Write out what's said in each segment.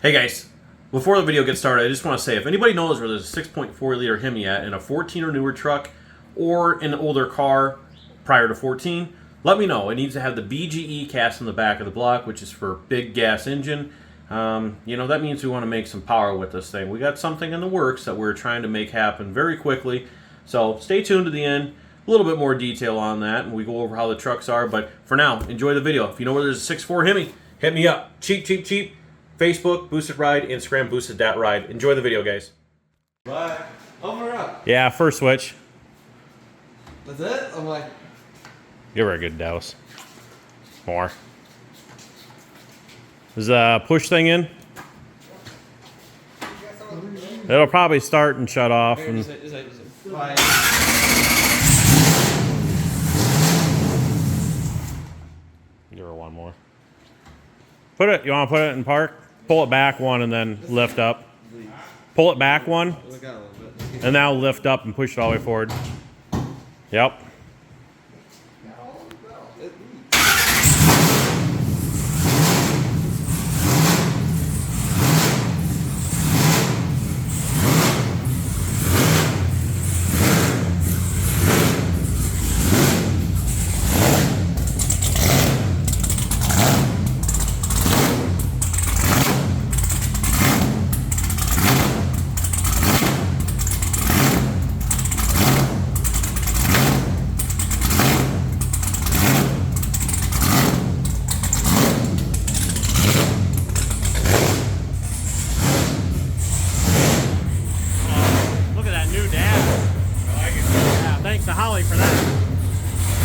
Hey guys, before the video gets started, I just want to say if anybody knows where there's a 6.4 liter Hemi at in a 14 or newer truck or an older car prior to 14, let me know. It needs to have the BGE cast in the back of the block, which is for big gas engine. That means we want to make some power with this thing. We got something in the works that we're trying to make happen very quickly. So stay tuned to the end. A little bit more detail on that, and we go over how the trucks are. But for now, enjoy the video. If you know where there's a 6.4 Hemi, hit me up. Cheap, cheap, cheap. Facebook, BoostedRide, Instagram, boosted.ride. Enjoy the video, guys. Bye. Open her up. Yeah, first switch. That's it? I'm like... Give her a good douse. More. Is the push thing in? It'll probably start and shut off. And... Is it? Bye. Give her one more. You want to put it in park? Pull it back one and then lift up. Pull it back one. And now lift up and push it all the way forward. Yep. Thanks to Holly for that.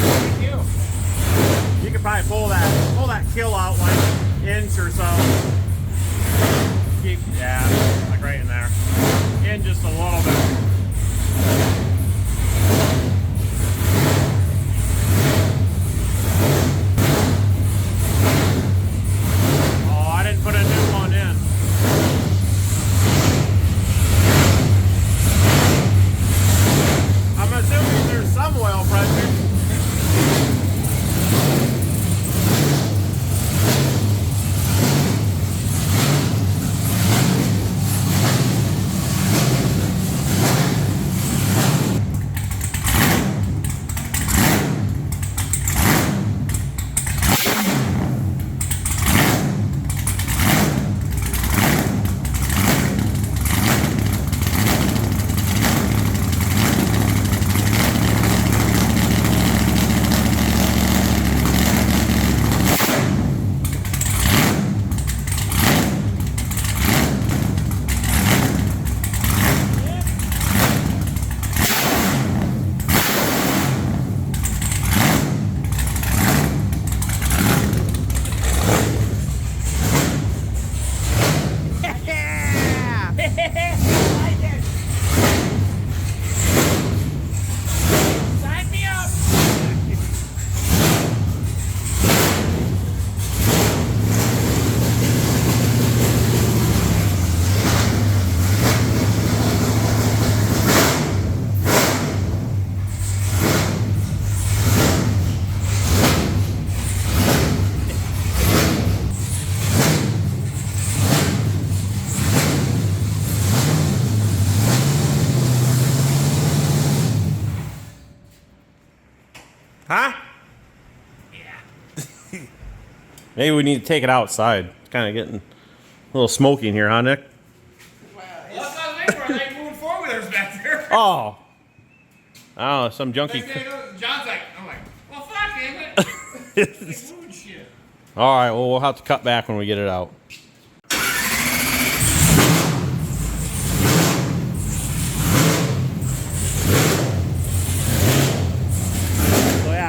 Thank you. You could probably pull that kill out like inch or so. Yeah, like right in there. In just a little bit. Oh, I didn't put a new one in. I'm assuming there's some oil pressure. Huh? Yeah. Maybe we need to take it outside. It's kind of getting a little smoky in here, huh, Nick? Well, that's not waiting for it. Moving four-wheelers back there. Oh. Oh, some junkie. John's like, I'm like, well, fuck, damn it. Like moving shit. All right, well, we'll have to cut back when we get it out.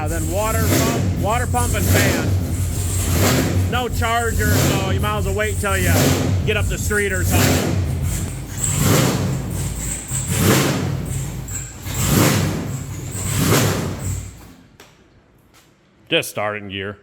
Then water pump and fan. No charger, so you might as well wait till you get up the street or something. Just start in gear.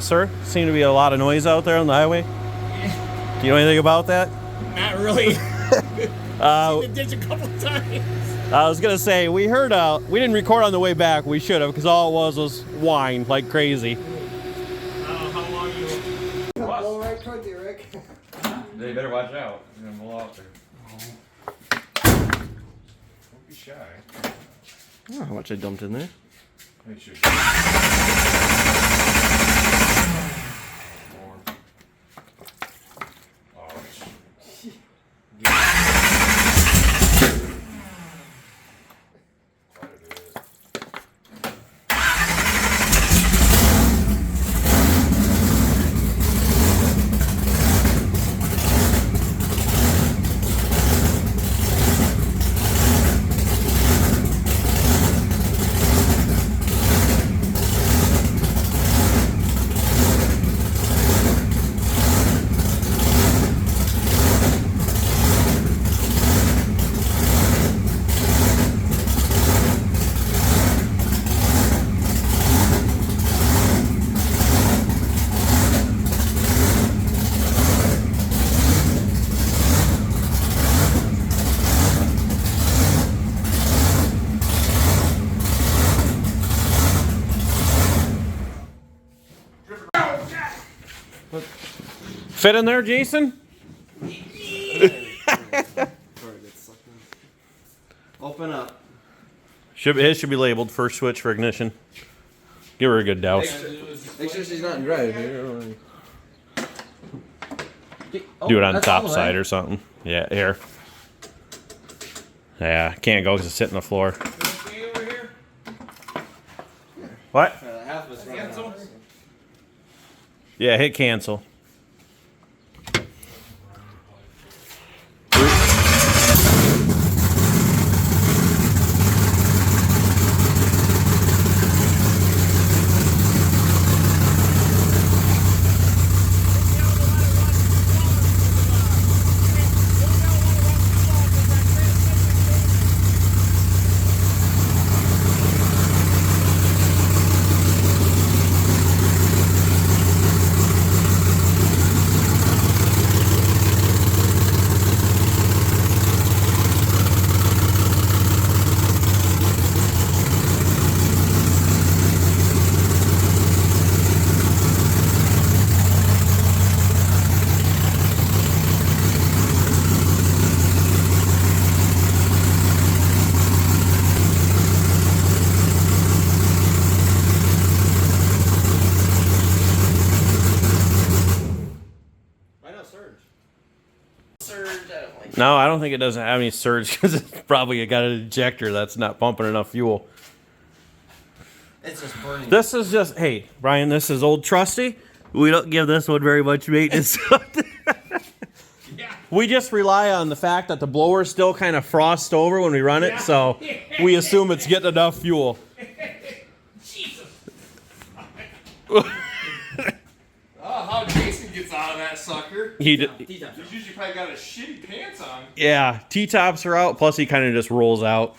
Sir, seem to be a lot of noise out there on the highway. Do you know anything about that? Not really. Seen the ditch a couple times. I was gonna say we heard. We didn't record on the way back. We should have, because all it was whine like crazy. How long you? Blow right towards you, Rick. They better watch out. You're gonna blow out there. Don't be shy. Oh, how much I dumped in there? Make sure. More. Oh, Fit in there, Jason? Open up. It should be labeled first switch for ignition. Give her a good douse. Make sure she's not in drive. Do it on top side or something. Yeah, here. Yeah, can't go because it's hitting the floor. over here. What? Half of us running Cancel. out. Yeah, hit cancel. No, I don't think it doesn't have any surge because it's probably got an ejector that's not pumping enough fuel. It's just burning. This is just, hey, Brian, this is old trusty. We don't give this one very much maintenance. Yeah. We just rely on the fact that the blower still kind of frosts over when we run it, so we assume it's getting enough fuel. Jesus. Oh, how Jason gets out of that sucker. He He's usually probably got his shitty pants on. Yeah, T-tops are out, plus he kind of just rolls out.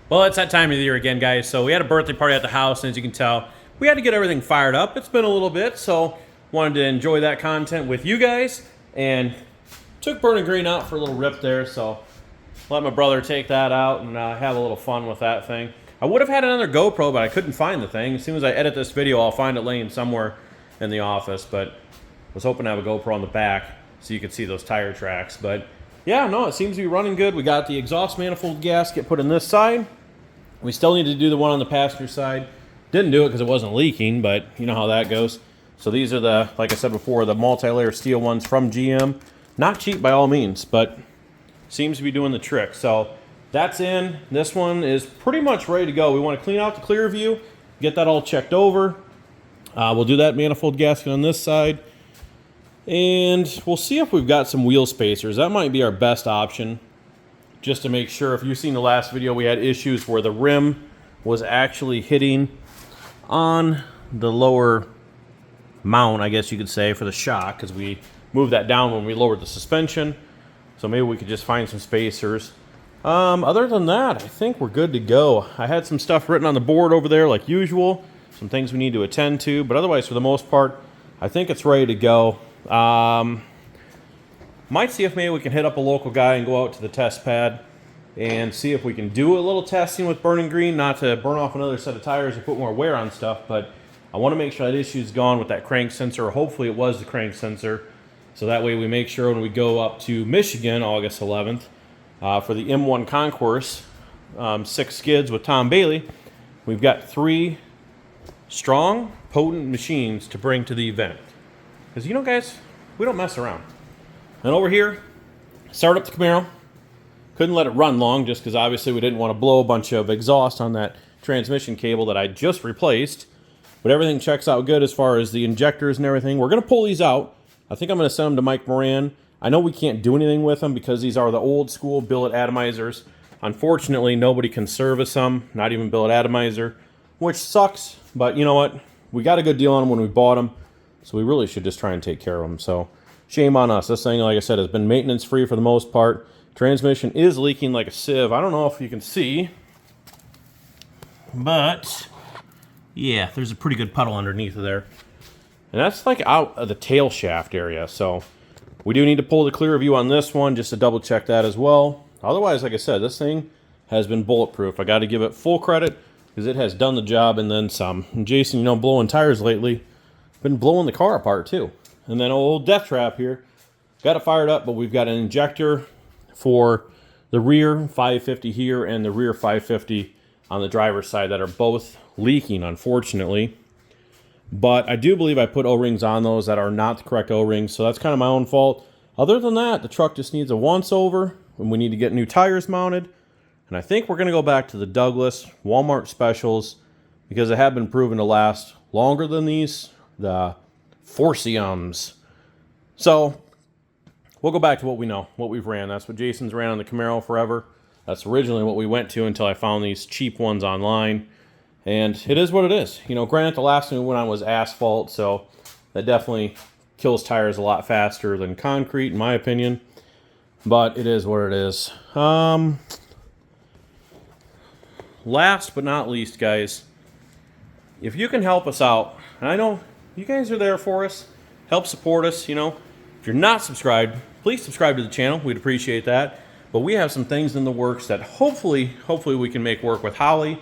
Well, it's that time of the year again, guys. So we had a birthday party at the house, and as you can tell, we had to get everything fired up. It's been a little bit, so wanted to enjoy that content with you guys, and took Burning Green out for a little rip there, so let my brother take that out and have a little fun with that thing. I would have had another GoPro, but I couldn't find the thing. As soon as I edit this video, I'll find it laying somewhere in the office, but was hoping to have a GoPro on the back so you could see those tire tracks. But yeah, no, it seems to be running good. We got the exhaust manifold gasket put in this side. We still need to do the one on the passenger side. Didn't do it because it wasn't leaking, but you know how that goes. So these are the, like I said before, the multi-layer steel ones from GM. Not cheap by all means, but seems to be doing the trick. So that's in. This one is pretty much ready to go. We want to clean out the clear view, get that all checked over. We'll do that manifold gasket on this side. And we'll see if we've got some wheel spacers. That might be our best option, just to make sure. If you've seen the last video, we had issues where the rim was actually hitting on the lower mount, I guess you could say, for the shock, because we moved that down when we lowered the suspension. So maybe we could just find some spacers. Other than that, I think we're good to go. I had some stuff written on the board over there like usual, some things we need to attend to, but otherwise, for the most part, I think it's ready to go. Might see if maybe we can hit up a local guy and go out to the test pad and see if we can do a little testing with burning green, not to burn off another set of tires or put more wear on stuff, but I want to make sure that issue's gone with that crank sensor. Hopefully it was the crank sensor, so that way we make sure when we go up to Michigan August 11th for the M1 Concourse 6 skids with Tom Bailey, we've got 3 strong, potent machines to bring to the event. Because, you know, guys, we don't mess around. And over here, start up the Camaro. Couldn't let it run long just because obviously we didn't want to blow a bunch of exhaust on that transmission cable that I just replaced. But everything checks out good as far as the injectors and everything. We're going to pull these out. I think I'm going to send them to Mike Moran. I know we can't do anything with them because these are the old school billet atomizers. Unfortunately, nobody can service them, not even billet atomizer, which sucks. But you know what? We got a good deal on them when we bought them, so we really should just try and take care of them. So shame on us. This thing, like I said, has been maintenance free for the most part. Transmission is leaking like a sieve. I don't know if you can see, but yeah, there's a pretty good puddle underneath of there. And that's like out of the tail shaft area. So we do need to pull the clear view on this one just to double check that as well. Otherwise, like I said, this thing has been bulletproof. I got to give it full credit because it has done the job and then some. And Jason, you know, blowing tires lately, been blowing the car apart too. And then old Death Trap here, got it fired up, but we've got an injector for the rear 550 here and the rear 550 on the driver's side that are both leaking, unfortunately. But I do believe I put O-rings on those that are not the correct O-rings, so that's kind of my own fault. Other than that, the truck just needs a once-over, and we need to get new tires mounted. And I think we're going to go back to the Douglas Walmart specials because they have been proven to last longer than these, the Forciums. So we'll go back to what we know, what we've ran. That's what Jason's ran on the Camaro forever. That's originally what we went to until I found these cheap ones online. And it is what it is. You know, granted, the last one we went on was asphalt, so that definitely kills tires a lot faster than concrete, in my opinion. But it is what it is. Last but not least, guys, if you can help us out, and I know you guys are there for us, help support us, you know. If you're not subscribed, please subscribe to the channel. We'd appreciate that. But we have some things in the works that hopefully we can make work with Holly.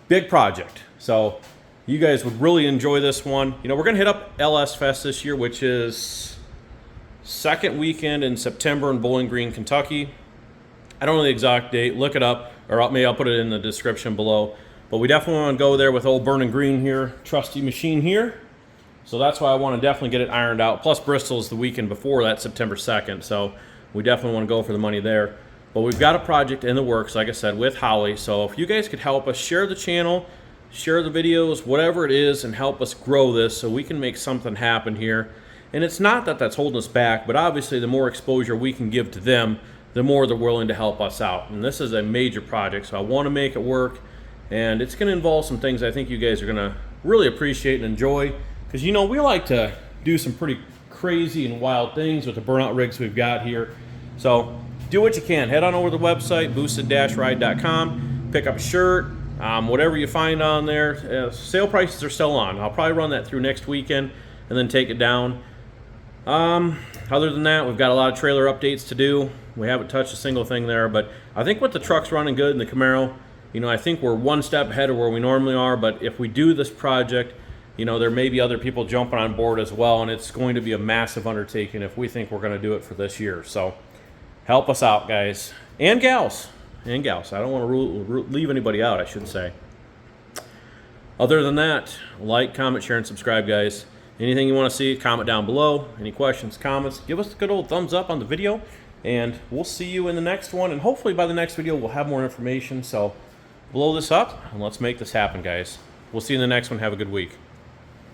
Big project. So you guys would really enjoy this one. You know, we're going to hit up LS Fest this year, which is second weekend in September in Bowling Green, Kentucky. I don't know the exact date. Look it up, or maybe I'll put it in the description below. But we definitely want to go there with old Burning Green here, trusty machine here. So that's why I want to definitely get it ironed out. Plus Bristol is the weekend before that, September 2nd. So we definitely want to go for the money there. But we've got a project in the works, like I said, with Holly. So if you guys could help us share the channel, share the videos, whatever it is, and help us grow this so we can make something happen here. And it's not that that's holding us back, but obviously the more exposure we can give to them, the more they're willing to help us out. And this is a major project, so I want to make it work. And it's going to involve some things I think you guys are going to really appreciate and enjoy. Because, you know, we like to do some pretty crazy and wild things with the burnout rigs we've got here. So do what you can. Head on over to the website, boosted.ride.com. Pick up a shirt, whatever you find on there. Sale prices are still on. I'll probably run that through next weekend and then take it down. Other than that, we've got a lot of trailer updates to do. We haven't touched a single thing there, but I think with the trucks running good in the Camaro, you know, I think we're one step ahead of where we normally are. But if we do this project, you know, there may be other people jumping on board as well, and it's going to be a massive undertaking if we think we're going to do it for this year. So help us out, guys. And gals. And gals. I don't want to leave anybody out, I should say. Other than that, like, comment, share, and subscribe, guys. Anything you want to see, comment down below. Any questions, comments, give us a good old thumbs up on the video. And we'll see you in the next one. And hopefully by the next video, we'll have more information. So blow this up, and let's make this happen, guys. We'll see you in the next one. Have a good week.